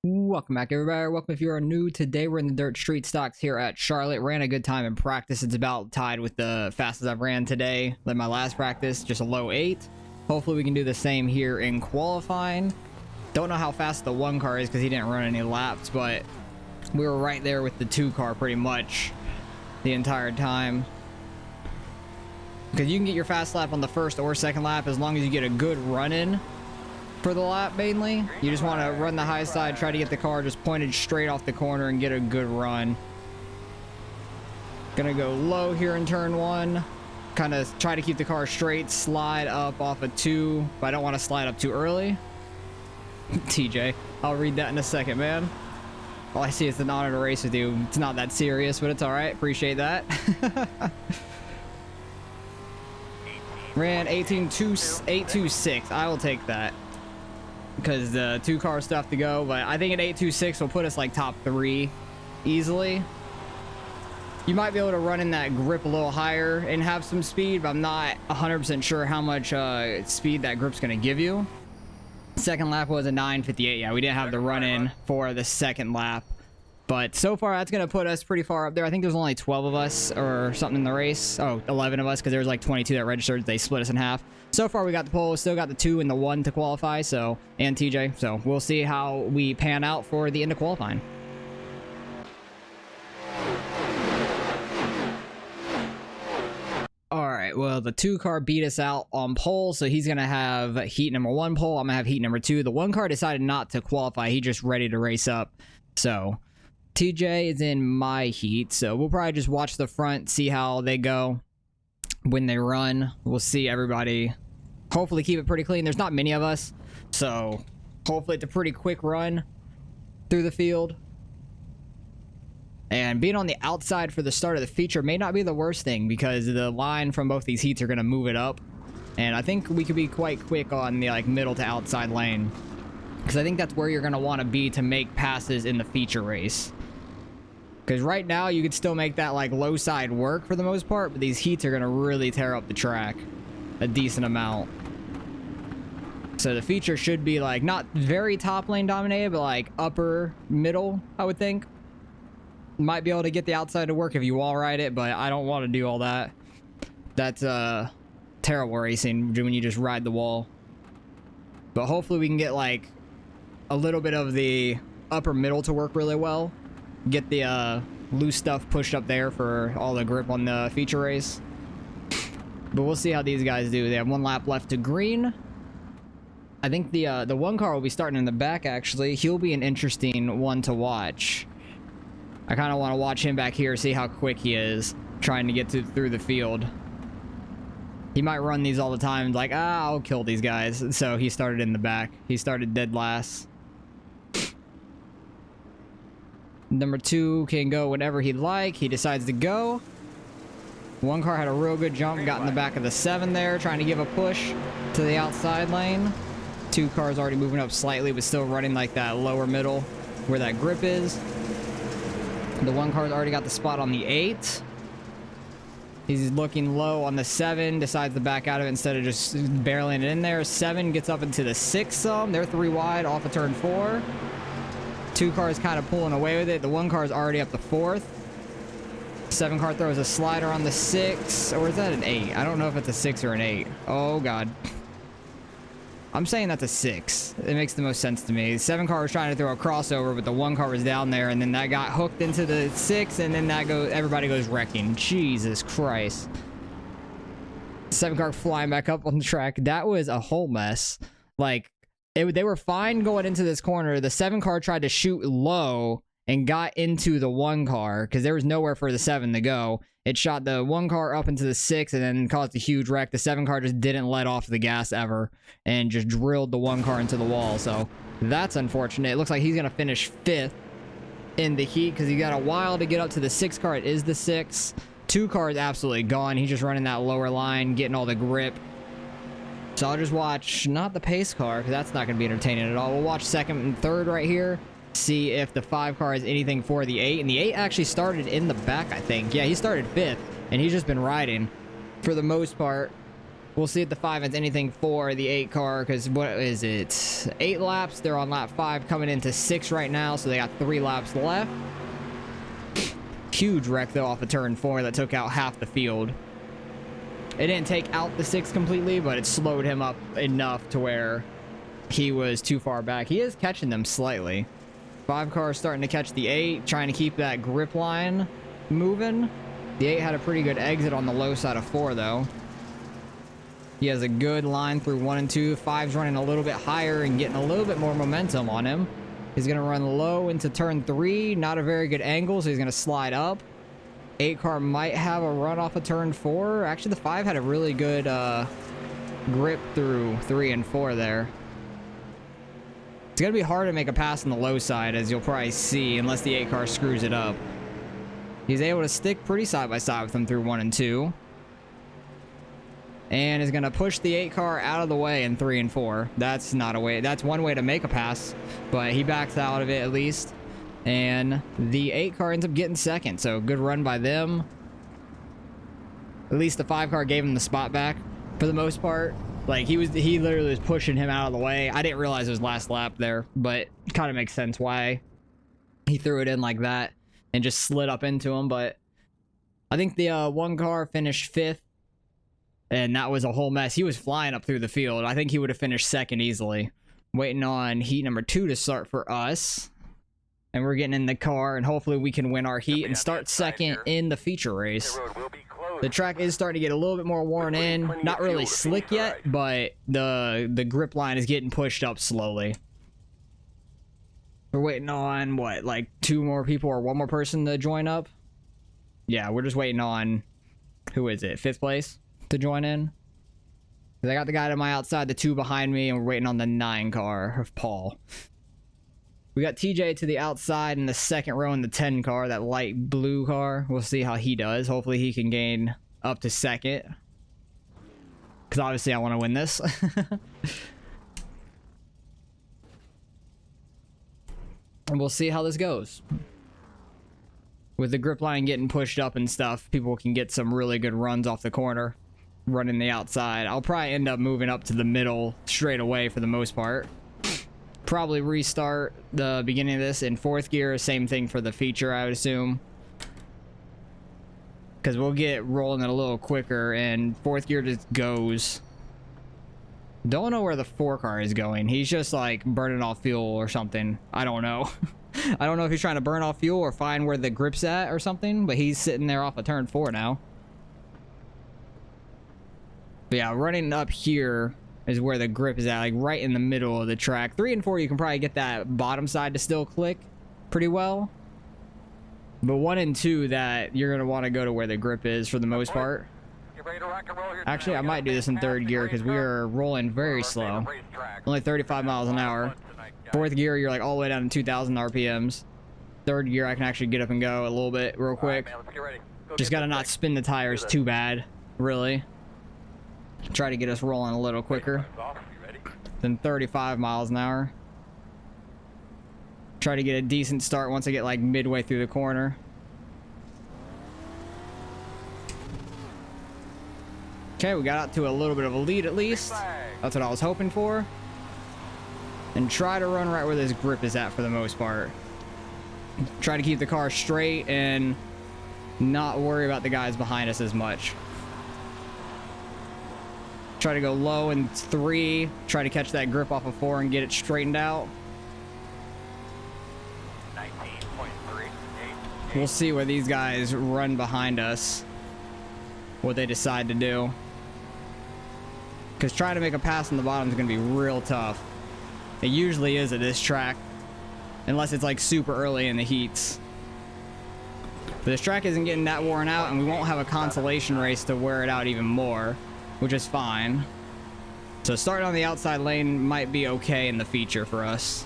Welcome back, everybody. Welcome if you are new. Today we're in the dirt street stocks here at Charlotte. Ran a good time in practice. It's about tied with the fastest I've ran today. Like my last practice, just a low 8. Hopefully we can do the same here in qualifying. Don't know how fast the 1 car is because he didn't run any laps, but we were right there with the 2 car pretty much the entire time. Because you can get your fast lap on the first or second lap as long as you get a good run in. For the lap mainly, you just want to run the high side, try to get the car just pointed straight off the corner and get a good run. Gonna go low here in turn 1, kind of try to keep the car straight, slide up off of 2, but I don't want to slide up too early. TJ, I'll read that in a second, man. All I see is an honor to race with you. It's not that serious, but it's all right. Appreciate that. Ran 826. I will take that. Because the 2 car stuff to go, but I think an 826 will put us like top 3 easily. You might be able to run in that grip a little higher and have some speed, but I'm not 100% sure how much speed that grip's going to give you. Second lap was a 9:58. Yeah, we didn't have the run in for the second lap, but so far that's going to put us pretty far up there. I think there's only 12 of us or something in the race. Oh, 11 of us, because there was like 22 that registered. They split us in half. So far we got the pole, still got the 2 and the 1 to qualify, so, and TJ, so we'll see how we pan out for the end of qualifying. Alright, well, the 2 car beat us out on pole, so he's gonna have heat number 1 pole. I'm gonna have heat number 2. The 1 car decided not to qualify. He just ready to race up. So TJ is in my heat, so we'll probably just watch the front, see how they go when they run. We'll see everybody. Hopefully keep it pretty clean. There's not many of us, so hopefully it's a pretty quick run through the field. And being on the outside for the start of the feature may not be the worst thing, because the line from both these heats are going to move it up. And I think we could be quite quick on the like middle to outside lane, because I think that's where you're going to want to be to make passes in the feature race. Because right now you could still make that like low side work for the most part, but these heats are going to really tear up the track a decent amount. So the feature should be like not very top lane dominated, but like upper middle, I would think. Might be able to get the outside to work if you wall ride it, but I don't want to do all that. That's terrible racing when you just ride the wall. But hopefully we can get like a little bit of the upper middle to work really well. Get the loose stuff pushed up there for all the grip on the feature race. But we'll see how these guys do. They have 1 lap left to green. I think the 1 car will be starting in the back, actually. He'll be an interesting one to watch. I kind of want to watch him back here, see how quick he is trying to get through the field. He might run these all the time, like, I'll kill these guys. So he started in the back. He started dead last. Number 2 can go whenever he'd like. He decides to go. 1 car had a real good jump, got in the back of the 7 there, trying to give a push to the outside lane. 2 cars already moving up slightly, but still running like that lower middle where that grip is. The 1 car's already got the spot on the 8. He's looking low on the 7, decides to back out of it instead of just barreling it in there. 7 gets up into the 6 some. They're 3 wide off of turn 4. 2 cars kind of pulling away with it. The 1 car's already up the 4th. 7 car throws a slider on the 6. Or is that an 8? I don't know if it's a 6 or an 8. Oh, God. I'm saying that's a 6. It makes the most sense to me. 7 car was trying to throw a crossover, but the 1 car was down there, and then that got hooked into the 6, and then everybody goes wrecking. Jesus Christ. 7 car flying back up on the track. That was a whole mess. Like, they were fine going into this corner. The 7 car tried to shoot low and got into the 1 car because there was nowhere for the 7 to go. It shot the 1 car up into the 6 and then caused a huge wreck. The 7 car just didn't let off the gas ever and just drilled the 1 car into the wall. So that's unfortunate. It looks like he's going to finish 5th in the heat because he got a while to get up to the 6 car. It is the 6. 2 cars absolutely gone. He's just running that lower line, getting all the grip. So I'll just watch, not the pace car, because that's not going to be entertaining at all. We'll watch 2nd and 3rd right here. See if the 5 car has anything for the 8. And the 8 actually started in the back, I think. Yeah, he started 5th, and he's just been riding for the most part. We'll see if the 5 has anything for the 8 car, because what is it? 8 laps. They're on lap 5, coming into 6 right now, so they got 3 laps left. Huge wreck, though, off of turn 4 that took out half the field. It didn't take out the 6 completely, but it slowed him up enough to where he was too far back. He is catching them slightly. 5 car starting to catch the 8, trying to keep that grip line moving. The 8 had a pretty good exit on the low side of 4, though. He has a good line through 1 and 2. 5's running a little bit higher and getting a little bit more momentum on him. He's going to run low into turn 3. Not a very good angle, so he's going to slide up. 8 car might have a run off of turn 4. Actually, the 5 had a really good grip through 3 and 4 there. It's going to be hard to make a pass on the low side, as you'll probably see, unless the 8 car screws it up. He's able to stick pretty side by side with him through 1 and 2. And is going to push the 8 car out of the way in 3 and 4. That's not a way. That's one way to make a pass, but he backs out of it at least. And the 8 car ends up getting second. So good run by them. At least the 5 car gave him the spot back for the most part. Like he literally was pushing him out of the way. I didn't realize it was last lap there, but it kind of makes sense why he threw it in like that and just slid up into him. But I think the 1 car finished 5th. And that was a whole mess. He was flying up through the field. I think he would have finished 2nd easily. Waiting on heat number 2 to start for us. And we're getting in the car, and hopefully we can win our heat and start 2nd in the feature race. The track is starting to get a little bit more worn in. Not really slick yet, but the grip line is getting pushed up slowly. We're waiting on, what, like 2 more people or 1 more person to join up? Yeah, we're just waiting on, who is it, 5th place? To join in. I got the guy to my outside, the 2 behind me, and we're waiting on the 9 car of Paul. We got TJ to the outside in the 2nd row in the 10 car, that light blue car. We'll see how he does. Hopefully he can gain up to 2nd. Because obviously I want to win this. And we'll see how this goes. With the grip line getting pushed up and stuff, people can get some really good runs off the corner. Running the outside. I'll probably end up moving up to the middle straight away for the most part. Probably restart the beginning of this in 4th gear. Same thing for the feature, I would assume. Because we'll get rolling it a little quicker, and 4th gear just goes. Don't know where the 4 car is going. He's just like burning off fuel or something. I don't know. I don't know if he's trying to burn off fuel or find where the grip's at or something, but he's sitting there off of turn 4 now. But yeah, running up here is where the grip is at, like right in the middle of the track. 3 and 4, you can probably get that bottom side to still click pretty well. But 1 and 2, that you're going to want to go to where the grip is for the most part. Actually, I might do this in 3rd gear because we are rolling very slow. Only 35 miles an hour. 4th gear, you're like all the way down to 2,000 RPMs. 3rd gear, I can actually get up and go a little bit real quick. Just got to not spin the tires too bad, really. Try to get us rolling a little quicker than 35 miles an hour. Try to get a decent start once I get like midway through the corner. Okay, we got out to a little bit of a lead at least. That's what I was hoping for. And try to run right where this grip is at for the most part. Try to keep the car straight and not worry about the guys behind us as much. Try to go low in 3. Try to catch that grip off of 4 and get it straightened out. 19.3. We'll see where these guys run behind us. What they decide to do. Because trying to make a pass on the bottom is going to be real tough. It usually is at this track. Unless it's like super early in the heats. But this track isn't getting that worn out, and we won't have a consolation race to wear it out even more. Which is fine. So starting on the outside lane might be okay in the feature for us.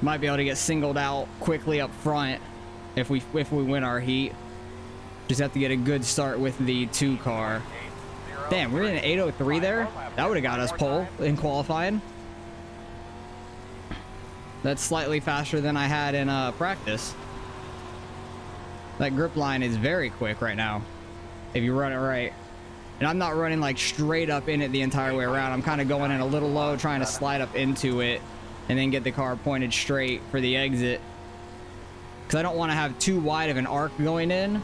Might be able to get singled out quickly up front if we win our heat. Just have to get a good start with the 2 car. Damn, we're in an 803 there. That would have got us pole in qualifying. That's slightly faster than I had in practice. That grip line is very quick right now. if you run it right. And I'm not running like straight up in it the entire way around. I'm kind of going in a little low, trying to slide up into it and then get the car pointed straight for the exit. Because I don't want to have too wide of an arc going in.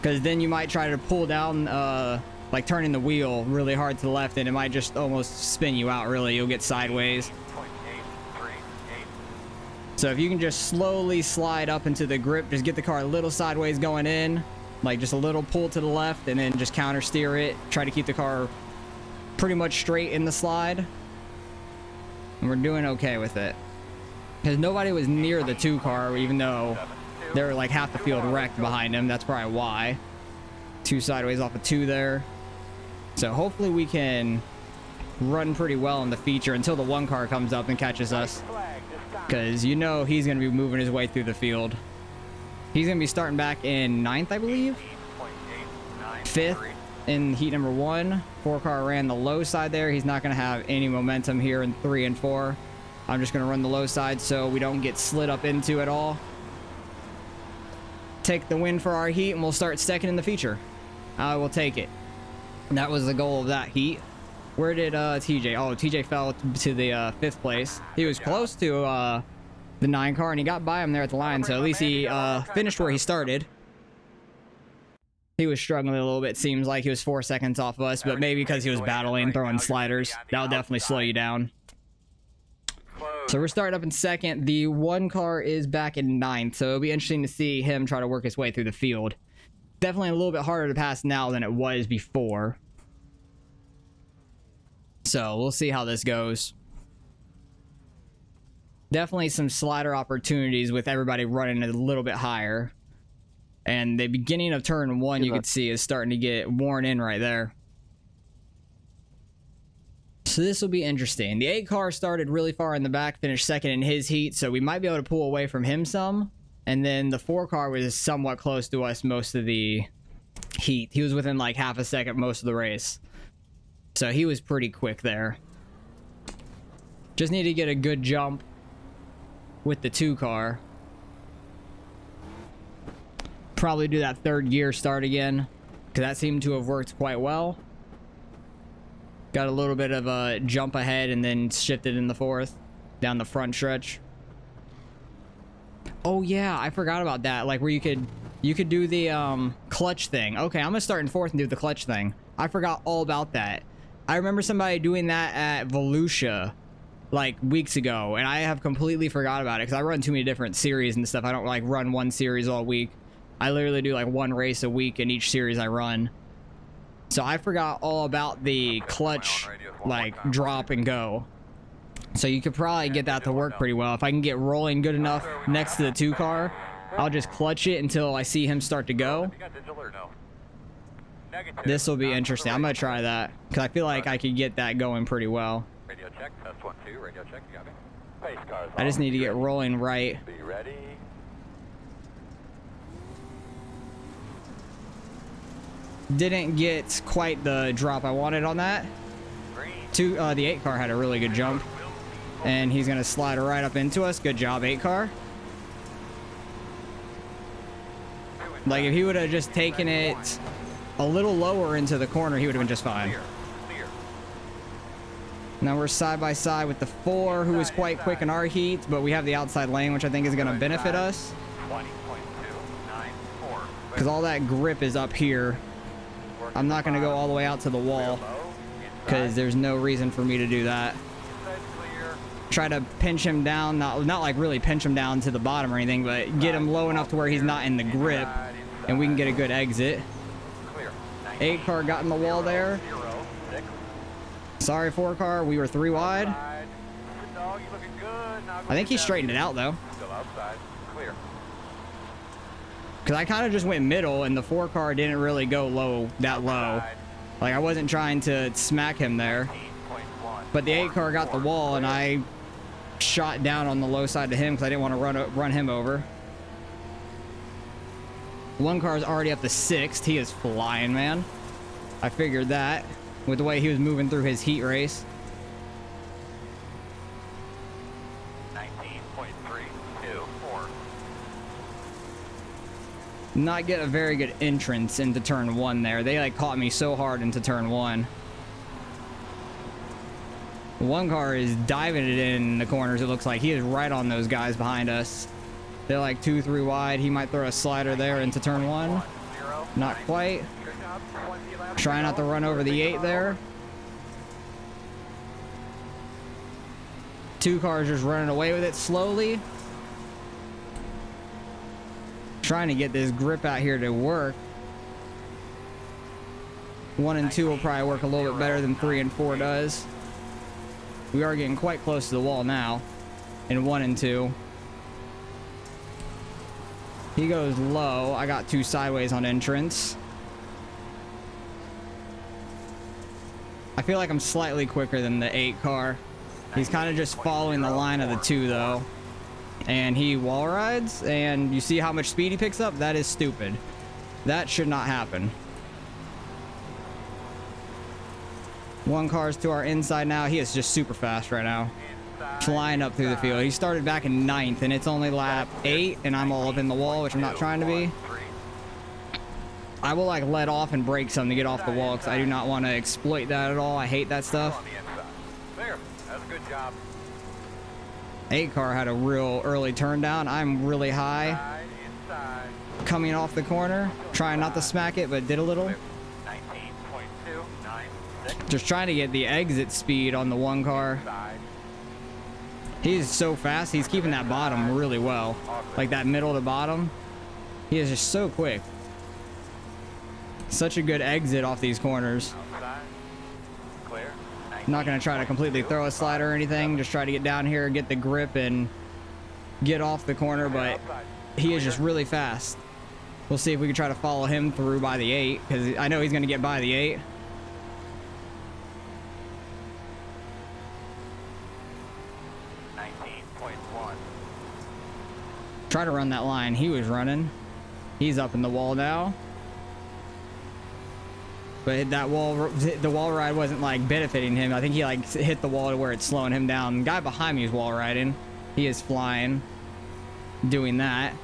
Because then you might try to pull down, like turning the wheel really hard to the left, and it might just almost spin you out, really. You'll get sideways. So if you can just slowly slide up into the grip, just get the car a little sideways going in, like just a little pull to the left, and then just counter steer it. Try to keep the car pretty much straight in the slide. And we're doing okay with it. Because nobody was near the 2 car, even though they were like half the field wrecked behind him. That's probably why. 2 sideways off of 2 there. So hopefully we can run pretty well in the feature until the 1 car comes up and catches us. Because you know he's going to be moving his way through the field. He's going to be starting back in 9th, I believe. 5th in heat number 1. 4 car ran the low side there. He's not going to have any momentum here in 3 and 4. I'm just going to run the low side so we don't get slid up into at all. Take the win for our heat, and we'll start second in the feature. I will take it. That was the goal of that heat. Where did TJ? Oh, TJ fell to the 5th place. He was close to the 9 car, and he got by him there at the line, so at least he finished where he started. He was struggling a little bit. Seems like he was 4 seconds off of us, but maybe because he was battling, throwing sliders. That'll definitely slow you down. So we're starting up in 2nd. The 1 car is back in 9th, so it'll be interesting to see him try to work his way through the field. Definitely a little bit harder to pass now than it was before. So we'll see how this goes. Definitely some slider opportunities with everybody running a little bit higher. And the beginning of turn 1, you could see, is starting to get worn in right there. So this will be interesting. The 8 car started really far in the back, finished 2nd in his heat, so we might be able to pull away from him some. And then the 4 car was somewhat close to us most of the heat. He was within like half a second most of the race. So he was pretty quick there. Just need to get a good jump with the 2 car. Probably do that 3rd gear start again, because that seemed to have worked quite well. Got a little bit of a jump ahead and then shifted in the 4th down the front stretch. Oh yeah, I forgot about that. Like where you could do the clutch thing. Okay, I'm gonna start in 4th and do the clutch thing. I forgot all about that. I remember somebody doing that at Volusia like weeks ago, and I have completely forgot about it because I run too many different series and stuff. I don't like run one series all week. I literally do like 1 race a week in each series I run. So I forgot all about the clutch, like, drop and go. So you could probably get that to work pretty well. If I can get rolling good enough next to the 2 car, I'll just clutch it until I see him start to go. This will be interesting. I'm going to try that, because I feel like I could get that going pretty well. Radio check, test 1, 2, radio check, you got me. Pace cars I just off. need to get rolling right. Be ready. Didn't get quite the drop I wanted on that. The 8 car had a really good jump, and he's gonna slide right up into us. Good job, 8 car. Like if he would have just taken it a little lower into the corner, he would have been just fine. Now we're side by side with the 4, who is quite quick in our heat, but we have the outside lane, which I think is gonna benefit us, because all that grip is up here. I'm not going to go all the way out to the wall, because there's no reason for me to do that. Try to pinch him down, not like really pinch him down to the bottom or anything, but get him low enough to where he's not in the grip, and we can get a good exit. 8 car got in the wall there. Sorry, 4 car, we were 3 wide. I think he straightened it out, though. Because I kind of just went middle, and the 4 car didn't really go that low. Like, I wasn't trying to smack him there. But the 8 car got the wall, and I shot down on the low side to him because I didn't want to run him over. 1 car is already up to 6th. He is flying, man. I figured that with the way he was moving through his heat race. 19.324. not get a very good entrance into turn 1 there. They like caught me so hard into turn 1. One car is diving it in the corners. It looks like he is right on those guys behind us. They're like 2-3 wide. He might throw a slider there into turn 1. Not quite. Try not to run over the 8 there. 2 cars just running away with it slowly. Trying to get this grip out here to work. 1 and 2 will probably work a little bit better than 3 and 4 does. We are getting quite close to the wall now in 1 and 2. He goes low. I got 2 sideways on entrance. I feel like I'm slightly quicker than the 8 car. He's kind of just following the line of the 2 though. And he wall rides, and you see how much speed he picks up? That is stupid. That should not happen. 1 car's to our inside now. He is just super fast right now. Flying up through the field. He started back in 9th, and it's only lap 8, and I'm all up in the wall, which I'm not trying to be. I will like let off and break some to get off the wall, because I do not want to exploit that at all. I hate that stuff. There, that's a good job. 8 car had a real early turn down. I'm really high. Coming off the corner. Trying not to smack it, but did a little. Just trying to get the exit speed on the 1 car. He's so fast. He's keeping that bottom really well. Like that middle to bottom. He is just so quick. Such a good exit off these corners. I'm not going to try to completely throw a slider or anything. Just try to get down here, get the grip, and get off the corner. But he is just really fast. We'll see if we can try to follow him through by the 8. Because I know he's going to get by the 8. Try to run that line he was running. He's up in the wall now. But that wall, the wall ride wasn't like benefiting him. I think he like hit the wall to where it's slowing him down. The guy behind me is wall riding. He is flying, doing that.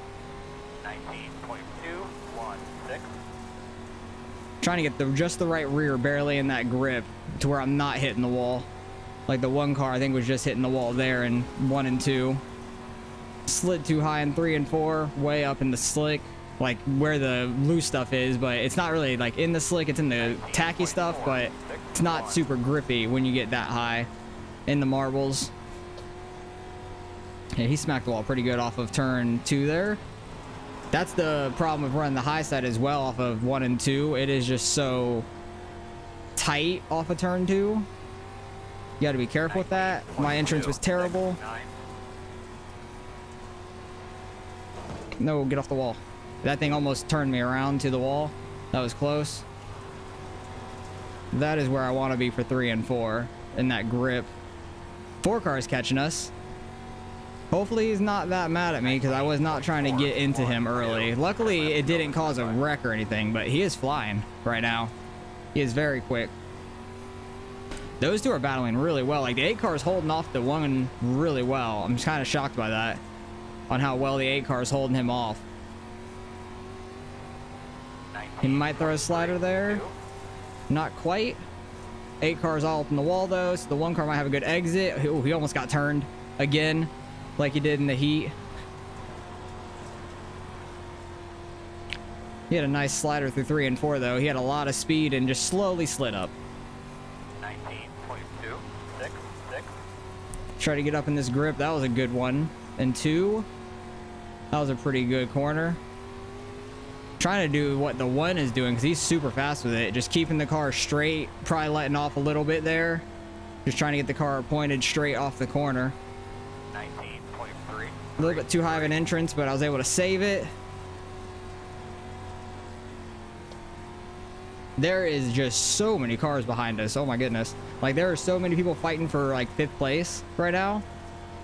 19.216. Trying to get just the right rear, barely in that grip, to where I'm not hitting the wall. Like the 1 car I think was just hitting the wall there in 1 and 2. Slid too high in 3 and 4, way up in the slick. Like where the loose stuff is, but it's not really like in the slick, it's in the tacky stuff, but it's not super grippy when you get that high in the marbles. Yeah, he smacked the wall pretty good off of turn 2 there. That's the problem with running the high side as well off of 1 and 2. It is just so tight off of turn 2. You got to be careful with that. My entrance was terrible. No, get off the wall. That thing almost turned me around to the wall. That was close. That is where I want to be for 3 and 4 in that grip. 4 cars catching us. Hopefully he's not that mad at me because I was not trying to get into him early. Luckily it didn't cause a wreck or anything, but he is flying right now. He is very quick. Those 2 are battling really well. Like the 8 car is holding off the 1 really well. I'm just kind of shocked by that, on how well the 8 car is holding him off. He might throw a slider there. Not quite. 8 cars all up in the wall though, so the 1 car might have a good exit. Ooh, he almost got turned again, like he did in the heat. He had a nice slider through 3 and 4 though. He had a lot of speed and just slowly slid up. 19.266. Try to get up in this grip. That was a good 1 and 2. That was a pretty good corner. Trying to do what the 1 is doing because he's super fast with it. Just keeping the car straight. Probably letting off a little bit there. Just trying to get the car pointed straight off the corner. 19.3. A little bit too high of an entrance, but I was able to save it. There is just so many cars behind us. Oh my goodness. Like there are so many people fighting for like 5th place right now.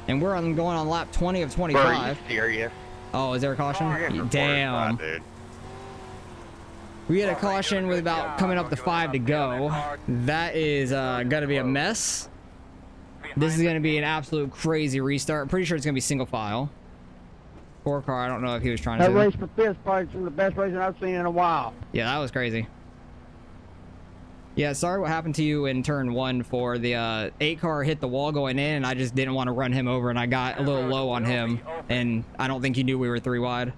And we're going on lap 20 of 25. Bro, are you serious? Oh, is there a caution? Damn. Dude. We had a caution with about coming up to 5 to go. That is gonna be a mess. This is gonna be an absolute crazy restart. I'm pretty sure it's gonna be single file. 4 car, I don't know if he was trying That to. race for fifth probably some of the best racing I've seen in a while. Yeah, that was crazy. Yeah, sorry what happened to you in turn 1 for the 8 car hit the wall going in, and I just didn't want to run him over, and I got a little low on him, and I don't think he knew we were 3 wide.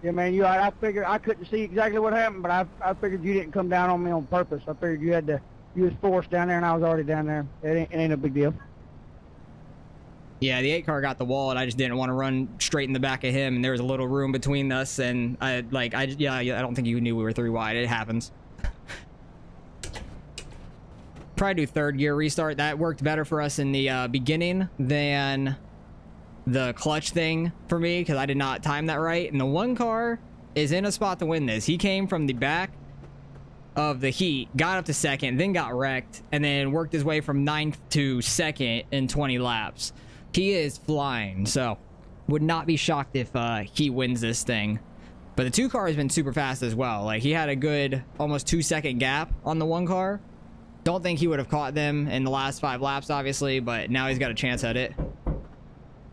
Yeah, man, I figured I couldn't see exactly what happened, but I figured you didn't come down on me on purpose. I figured you was forced down there, and I was already down there. It ain't a big deal. Yeah, the 8 car got the wall, and I just didn't want to run straight in the back of him, and there was a little room between us, and I don't think you knew we were 3 wide. It happens. Probably do 3rd gear restart. That worked better for us in the beginning than the clutch thing for me, because I did not time that right. And the 1 car is in a spot to win this. He came from the back of the heat, got up to 2nd, then got wrecked, and then worked his way from 9th to 2nd in 20 laps. He is flying, so would not be shocked if he wins this thing. But the 2 car has been super fast as well. Like, he had a good almost 2-second gap on the 1 car. Don't think he would have caught them in the last 5 laps, obviously, but now he's got a chance at it.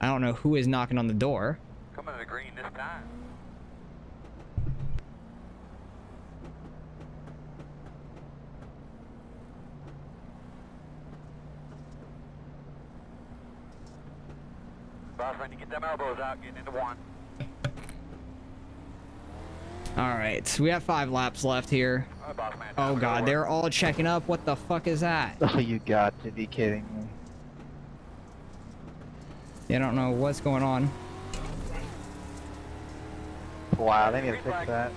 I don't know who is knocking on the door. Coming to the green this time. Boss, when you get them elbows out, getting into 1. All right, we have 5 laps left here. All right, boss man. Oh god, they're all checking up. What the fuck is that? Oh, you got to be kidding me. I don't know what's going on. Wow, they need to fix that.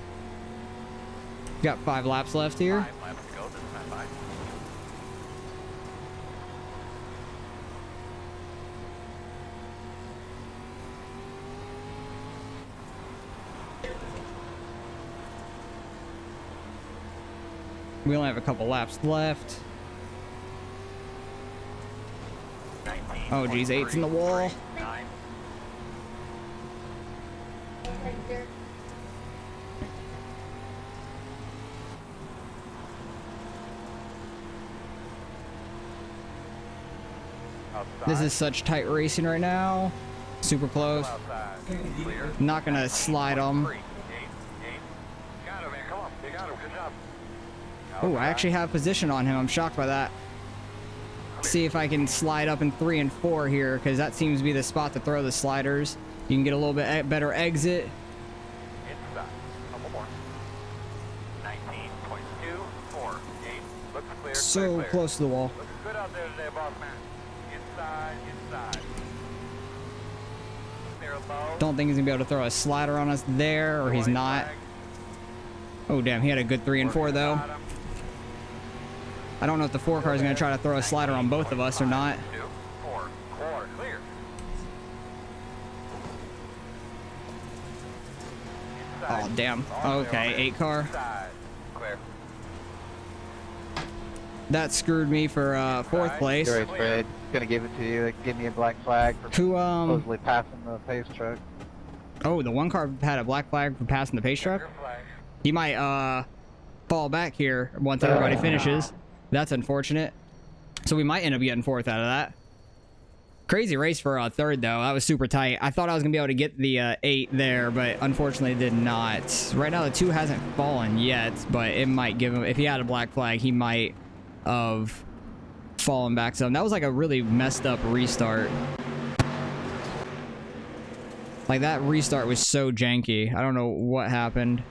Got 5 laps left here. 5 laps to go. This is not 5. We only have a couple laps left. 19, Oh geez, 8's in the wall. 9. Outside. This is such tight racing right now. Super close. Outside. Clear. Not gonna slide them. 3, 8, 8. Got him, man. Come on. You got him. Good job. Oh, I actually have position on him. I'm shocked by that. See if I can slide up in 3 and 4 here, because that seems to be the spot to throw the sliders. You can get a little bit better exit. Inside. Couple more. 19.248. Looks clear. So clear. close to the wall. Looking good out there today, boss man. Inside, inside. Clear low. Don't think he's gonna be able to throw a slider on us there, or he's White not. flag. Oh damn, he had a good 3 and 4 though. Bottom. I don't know if the 4 car is gonna try to throw a slider on both of us or not. 2, 4, 4, clear. Inside. Oh damn. All Okay, clear. 8 car. Inside. Clear. That screwed me for 4th place. You're right, Fred. Gonna give it to you. They give me a black flag for Who supposedly passing the pace truck. Oh, the 1 car had a black flag for passing the pace truck. Your flag. He might fall back here once everybody finishes. That's unfortunate. So we might end up getting 4th out of that. Crazy race for 3rd though. That was super tight. I thought I was gonna be able to get the 8 there, but unfortunately did not. Right now the 2 hasn't fallen yet, but it might give him, if he had a black flag, he might have fallen back some. That was like a really messed up restart. Like that restart was so janky. I don't know what happened.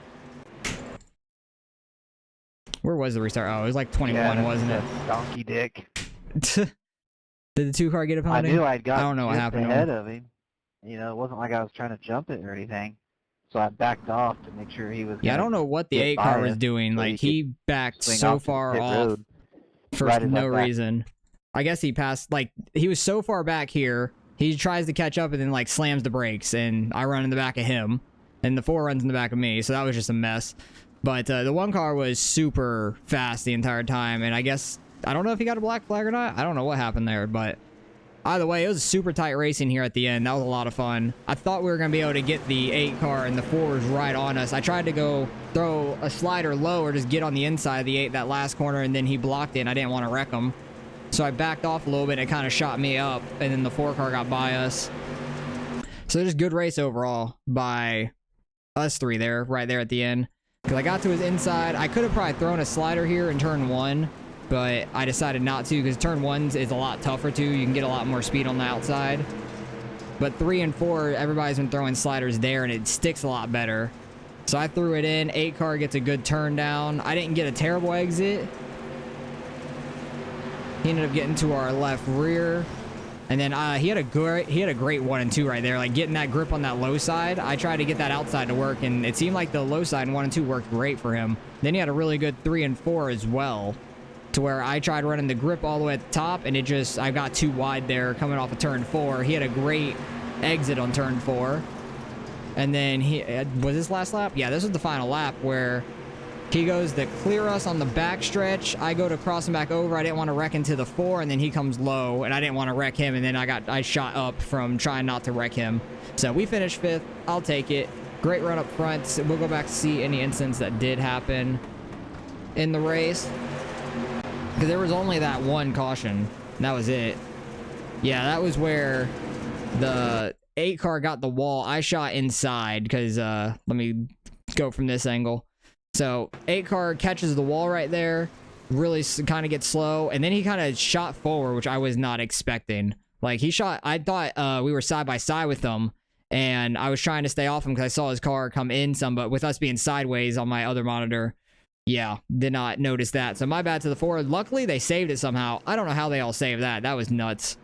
Where was the restart? Oh, it was like 21, wasn't it? Donkey dick. Did the 2 car get a penalty? I knew I'd got I don't know what just happened to ahead him. of him. You know, it wasn't like I was trying to jump it or anything. So I backed off to make sure he was. Yeah, I don't know what the get 8 car by was us doing. so Like he he backed swing so off the far pit off road for right as no I backed. reason. I guess he passed, like he was so far back here. He tries to catch up and then like slams the brakes, and I run in the back of him, and the 4 runs in the back of me. So that was just a mess. But the 1 car was super fast the entire time, and I guess I don't know if he got a black flag or not. I don't know what happened there, but either way, it was super tight racing here at the end. That was a lot of fun. I thought we were going to be able to get the 8 car, and the 4 was right on us. I tried to go throw a slider low or just get on the inside of the 8 that last corner, and then he blocked it, and I didn't want to wreck him. So I backed off a little bit. And it kind of shot me up, and then the 4 car got by us. So just good race overall by us 3 there, right there at the end. Because I got to his inside. I could have probably thrown a slider here in turn 1, but I decided not to because turn 1 is a lot tougher too. You can get a lot more speed on the outside. But 3 and 4, everybody's been throwing sliders there, and it sticks a lot better. So I threw it in. 8 car gets a good turn down. I didn't get a terrible exit. He ended up getting to our left rear. And then he had a great 1 and 2 right there, like getting that grip on that low side. I tried to get that outside to work, and it seemed like the low side in 1 and 2 worked great for him. Then he had a really good 3 and 4 as well, to where I tried running the grip all the way at the top, and I got too wide there coming off of turn 4. He had a great exit on turn 4. And then was this last lap? Yeah, this was the final lap where he goes to clear us on the back stretch. I go to cross him back over. I didn't want to wreck into the 4, and then he comes low, and I didn't want to wreck him, and then I shot up from trying not to wreck him. So we finished 5th. I'll take it. Great run up front. We'll go back to see any incidents that did happen in the race. Because there was only that 1 caution. And that was it. Yeah, that was where the 8 car got the wall. I shot inside because, let me go from this angle. So 8 car catches the wall right there, really kind of gets slow, and then he kind of shot forward, which I was not expecting. Like I thought we were side by side with him, and I was trying to stay off him because I saw his car come in some, but with us being sideways on my other monitor, yeah, did not notice that. So my bad to the 4. Luckily they saved it somehow. I don't know how they all saved that. That was nuts.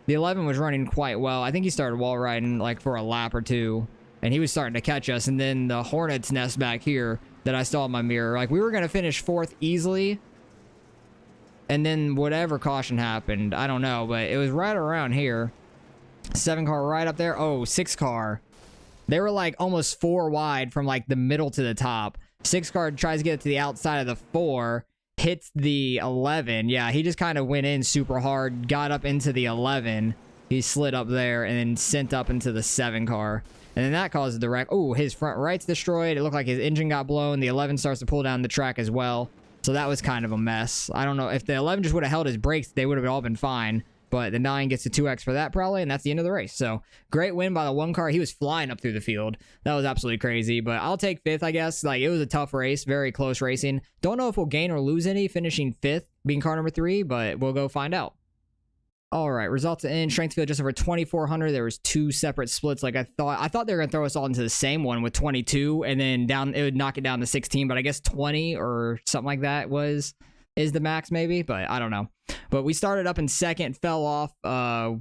The 11 was running quite well. I think he started wall riding like for a lap or 2, and he was starting to catch us. And then the Hornet's nest back here that I saw in my mirror, like we were going to finish 4th easily, and then whatever caution happened, I don't know, but it was right around here. 7 car right up there. Oh, 6 car. They were like almost 4 wide from like the middle to the top. 6 car tries to get to the outside of the 4, hits the 11. Yeah, he just kind of went in super hard, got up into the 11. He slid up there and then sent up into the 7 car. And then that caused the wreck. Oh, his front right's destroyed. It looked like his engine got blown. The 11 starts to pull down the track as well. So that was kind of a mess. I don't know. If the 11 just would have held his brakes, they would have all been fine. But the 9 gets a 2x for that probably, and that's the end of the race. So great win by the 1 car. He was flying up through the field. That was absolutely crazy. But I'll take 5th, I guess. Like, it was a tough race. Very close racing. Don't know if we'll gain or lose any finishing 5th, being car number 3, but we'll go find out. All right, results in strength field just over 2,400. There was 2 separate splits. Like I thought they were gonna throw us all into the same one with 22, and then it would knock it down to 16. But I guess 20 or something like that is the max maybe. But I don't know. But we started up in 2nd, fell off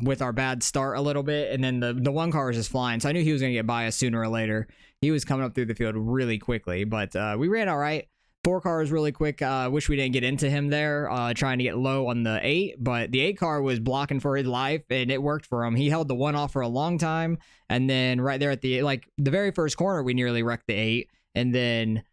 with our bad start a little bit, and then the 1 car was just flying. So I knew he was gonna get by us sooner or later. He was coming up through the field really quickly, but we ran all right. 4 car was really quick. Wish we didn't get into him there, trying to get low on the 8, but the 8 car was blocking for his life, and it worked for him. He held the 1 off for a long time, and then right there at the very first corner, we nearly wrecked the 8, and then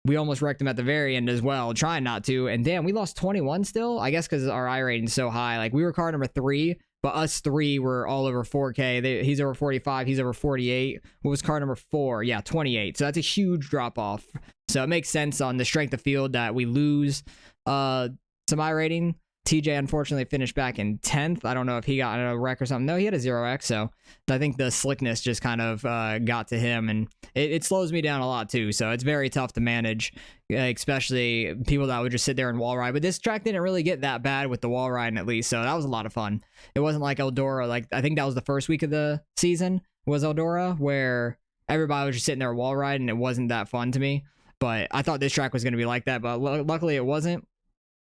we almost wrecked him at the very end as well, trying not to, and damn, we lost 21 still? I guess because our iRating's so high. Like, we were car number 3, but us 3 were all over 4K. He's over 45, he's over 48. What was car number 4? Yeah, 28. So that's a huge drop off. So it makes sense on the strength of field that we lose some iRating. TJ unfortunately finished back in 10th. I don't know if he got a wreck or something. No, he had a 0x, so I think the slickness just kind of got to him, and it slows me down a lot too, so it's very tough to manage, especially people that would just sit there and wall ride. But this track didn't really get that bad with the wall riding, at least, so that was a lot of fun. It wasn't like Eldora. Like, I think that was the first week of the season was Eldora, where everybody was just sitting there wall riding, and it wasn't that fun to me. But I thought this track was going to be like that, but luckily it wasn't.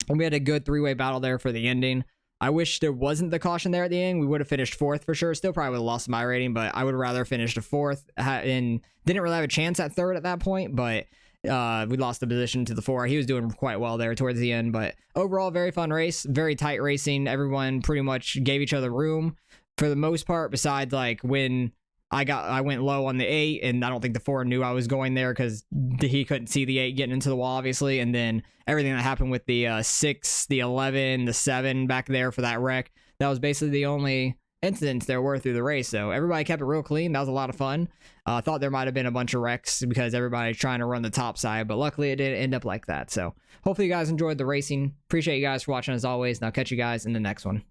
And we had a good 3-way battle there for the ending. I wish there wasn't the caution there at the end. We would have finished 4th for sure. Still probably would have lost my rating, but I would rather finish to 4th. And didn't really have a chance at 3rd at that point, but we lost the position to the 4. He was doing quite well there towards the end. But overall, very fun race. Very tight racing. Everyone pretty much gave each other room for the most part, besides like when I went low on the 8, and I don't think the 4 knew I was going there because he couldn't see the 8 getting into the wall, obviously. And then everything that happened with the 6, the 11, the 7 back there for that wreck, that was basically the only incidents there were through the race. So everybody kept it real clean. That was a lot of fun. Thought there might have been a bunch of wrecks because everybody's trying to run the top side, but luckily it didn't end up like that. So hopefully you guys enjoyed the racing. Appreciate you guys for watching as always, and I'll catch you guys in the next one.